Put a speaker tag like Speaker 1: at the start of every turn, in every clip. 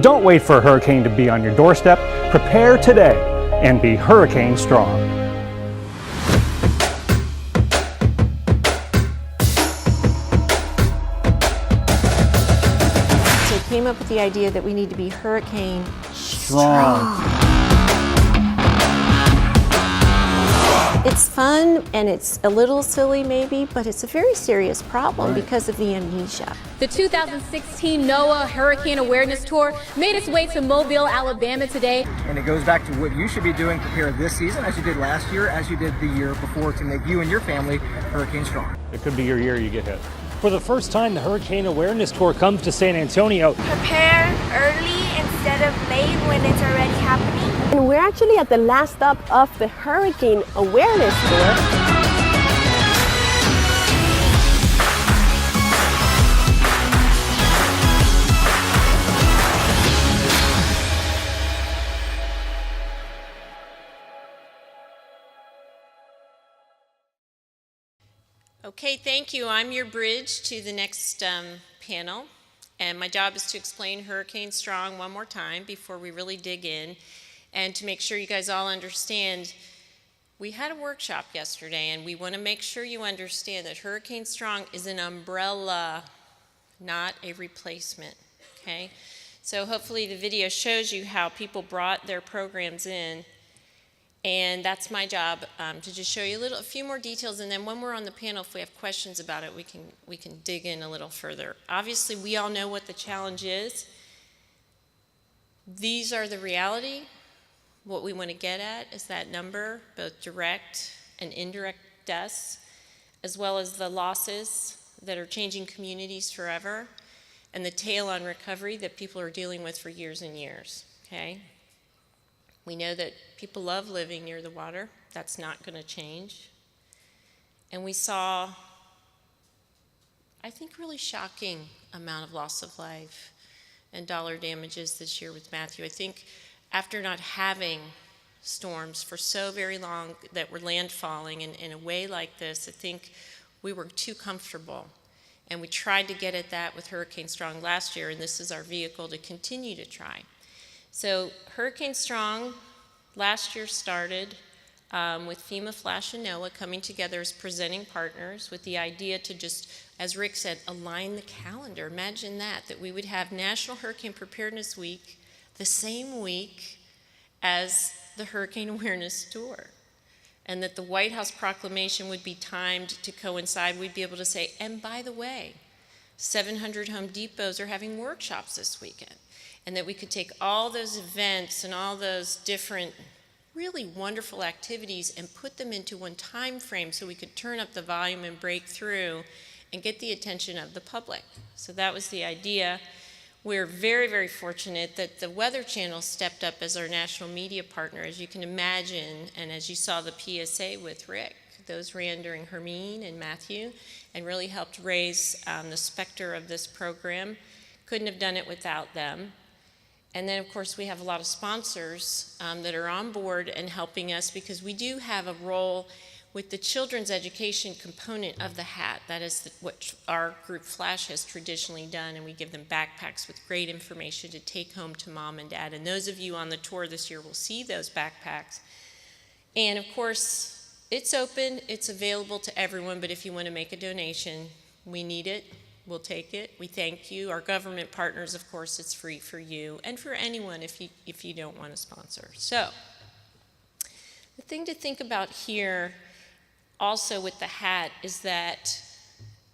Speaker 1: Don't wait for a hurricane to be on your doorstep. Prepare today and be hurricane strong.
Speaker 2: So came up with the idea that we need to be hurricane
Speaker 1: Strong.
Speaker 2: It's fun and it's a little silly maybe, but it's a very serious problem because of the amnesia.
Speaker 3: The 2016 NOAA Hurricane Awareness Tour made its way to Mobile, Alabama today.
Speaker 4: And it goes back to what you should be doing, prepare this season as you did last year, as you did the year before, to make you and your family hurricane strong.
Speaker 1: It could be your year you get hit.
Speaker 5: For the first time, the Hurricane Awareness Tour comes to San Antonio.
Speaker 6: Prepare early instead of late when it's already happening.
Speaker 2: And we're actually at the last stop of the Hurricane Awareness Tour.
Speaker 7: Okay, thank you. I'm your bridge to the next panel, and my job is to explain Hurricane Strong one more time before we really dig in, and to make sure you guys all understand. We had a workshop yesterday, and we want to make sure you understand that Hurricane Strong is an umbrella, not a replacement, okay? So hopefully the video shows you how people brought their programs in. And that's my job, to just show you a few more details, and then when we're on the panel, if we have questions about it, we can dig in a little further. Obviously, we all know what the challenge is. These are the reality. What we want to get at is that number, both direct and indirect deaths, as well as the losses that are changing communities forever, and the tail on recovery that people are dealing with for years and years, okay? We know that people love living near the water. That's not going to change. And we saw, I think, really shocking amount of loss of life and dollar damages this year with Matthew. I think after not having storms for so very long that were landfalling in a way like this, I think we were too comfortable. And we tried to get at that with Hurricane Strong last year, and this is our vehicle to continue to try. So Hurricane Strong last year started with FEMA, Flash, and NOAA coming together as presenting partners with the idea to just, as Rick said, align the calendar. Imagine that we would have National Hurricane Preparedness Week the same week as the Hurricane Awareness Tour, and that the White House proclamation would be timed to coincide. We'd be able to say, and by the way, 700 Home Depots are having workshops this weekend. And that we could take all those events and all those different really wonderful activities and put them into one time frame so we could turn up the volume and break through and get the attention of the public. So that was the idea. We're very, very fortunate that the Weather Channel stepped up as our national media partner, as you can imagine, and as you saw the PSA with Rick. Those ran during Hermine and Matthew and really helped raise the specter of this program. Couldn't have done it without them. And then, of course, we have a lot of sponsors that are on board and helping us, because we do have a role with the children's education component of the hat. That is what our group Flash has traditionally done, and we give them backpacks with great information to take home to mom and dad. And those of you on the tour this year will see those backpacks. And, of course, it's open, it's available to everyone, but if you want to make a donation, we need it. We'll take it. We thank you. Our government partners, of course, it's free for you and for anyone if you don't want to sponsor. So the thing to think about here also with the hat is that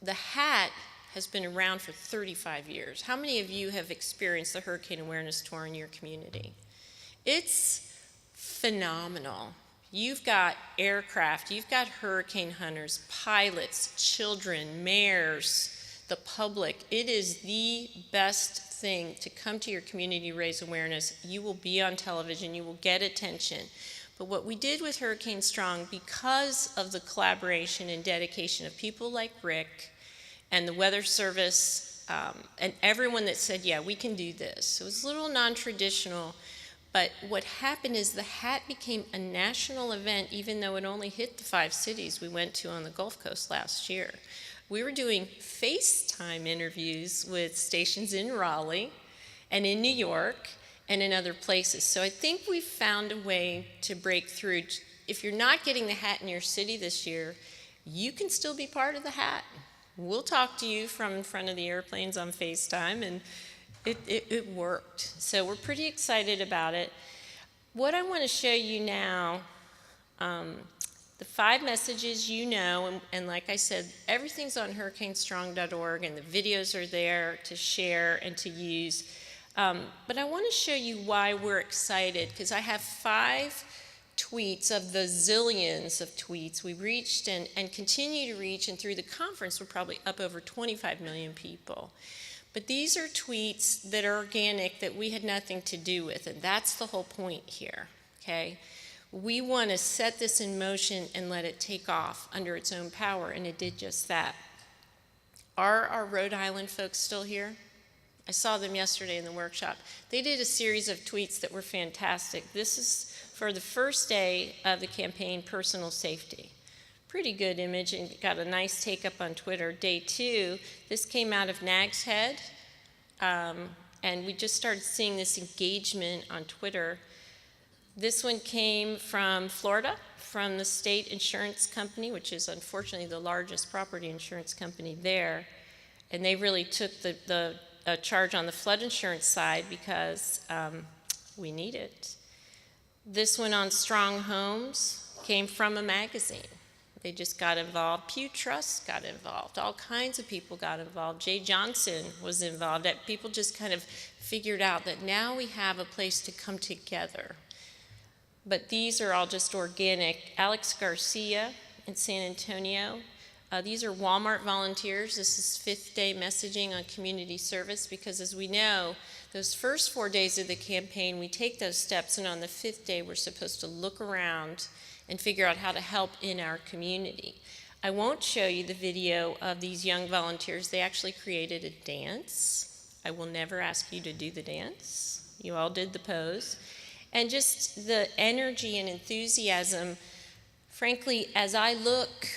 Speaker 7: the hat has been around for 35 years. How many of you have experienced the Hurricane Awareness Tour in your community? It's phenomenal. You've got aircraft, you've got hurricane hunters, pilots, children, mayors, the public. It is the best thing to come to your community, raise awareness. You will be on television, you will get attention. But what we did with Hurricane Strong, because of the collaboration and dedication of people like Rick and the Weather Service and everyone that said, yeah, we can do this. It was a little non-traditional, but what happened is the hat became a national event, even though it only hit the 5 cities we went to on the Gulf Coast last year. We were doing FaceTime interviews with stations in Raleigh and in New York and in other places. So I think we've found a way to break through. If you're not getting the hat in your city this year, you can still be part of the hat. We'll talk to you from in front of the airplanes on FaceTime, and it worked. So we're pretty excited about it. What I want to show you now, the 5 messages you know, and like I said, everything's on hurricanestrong.org, and the videos are there to share and to use. But I want to show you why we're excited, because I have 5 tweets of the zillions of tweets we reached and continue to reach, and through the conference we're probably up over 25 million people. But these are tweets that are organic, that we had nothing to do with, and that's the whole point here, okay? We want to set this in motion and let it take off under its own power, and it did just that. Are our Rhode Island folks still here? I saw them yesterday in the workshop. They did a series of tweets that were fantastic. This is for the first day of the campaign, personal safety. Pretty good image, and got a nice take up on Twitter. Day 2, this came out of Nag's Head, and we just started seeing this engagement on Twitter. This one came from Florida, from the state insurance company, which is unfortunately the largest property insurance company there. And they really took the charge on the flood insurance side because we need it. This one on strong homes came from a magazine. They just got involved. Pew Trust got involved. All kinds of people got involved. Jay Johnson was involved. People just kind of figured out that now we have a place to come together. But these are all just organic. Alex Garcia in San Antonio. These are Walmart volunteers. This is 5th day messaging on community service, because as we know, those first 4 days of the campaign, we take those steps, and on the 5th day, we're supposed to look around and figure out how to help in our community. I won't show you the video of these young volunteers. They actually created a dance. I will never ask you to do the dance. You all did the pose. And just the energy and enthusiasm, frankly, as I look,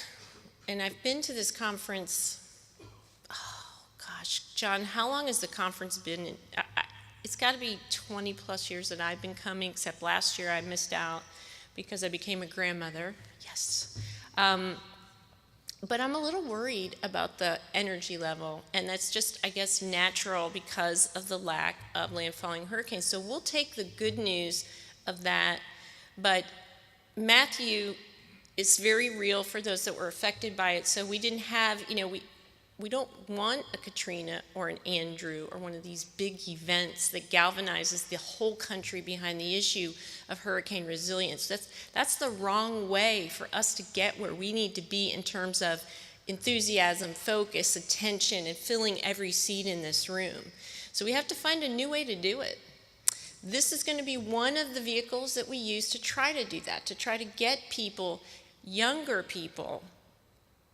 Speaker 7: and I've been to this conference, oh gosh, John, how long has the conference been? It's got to be 20 plus years that I've been coming, except last year I missed out because I became a grandmother. Yes. But I'm a little worried about the energy level, and that's just, I guess, natural because of the lack of landfalling hurricanes. So we'll take the good news of that, but Matthew is very real for those that were affected by it. So we didn't have, we don't want a Katrina or an Andrew or one of these big events that galvanizes the whole country behind the issue of hurricane resilience. That's the wrong way for us to get where we need to be in terms of enthusiasm, focus, attention, and filling every seat in this room. So we have to find a new way to do it. This is going to be one of the vehicles that we use to try to do that, to try to get people, younger people,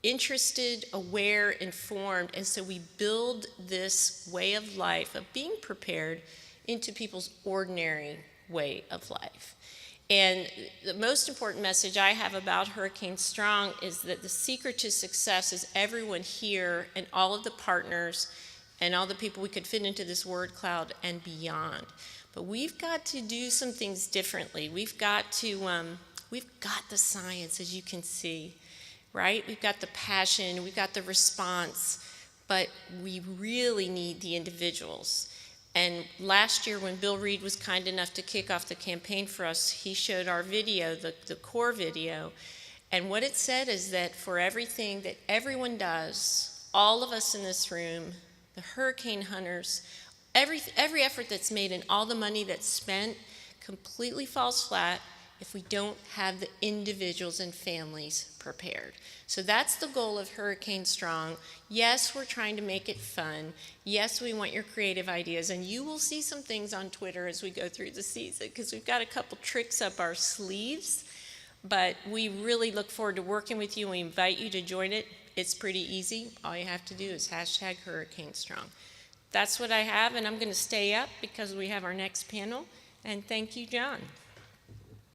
Speaker 7: interested, aware, informed, and so we build this way of life of being prepared into people's ordinary way of life. And the most important message I have about Hurricane Strong is that the secret to success is everyone here and all of the partners and all the people we could fit into this word cloud and beyond. But we've got to do some things differently. We've got the science, as you can see. Right? We've got the passion, we've got the response, but we really need the individuals. And last year when Bill Reed was kind enough to kick off the campaign for us, he showed our video, the core video, and what it said is that for everything that everyone does, all of us in this room, the hurricane hunters, every effort that's made and all the money that's spent completely falls flat if we don't have the individuals and families prepared. So that's the goal of Hurricane Strong. Yes, we're trying to make it fun. Yes, we want your creative ideas, and you will see some things on Twitter as we go through the season, because we've got a couple tricks up our sleeves, but we really look forward to working with you, and we invite you to join it. It's pretty easy. All you have to do is hashtag Hurricane Strong. That's what I have, and I'm going to stay up because we have our next panel, and thank you, John.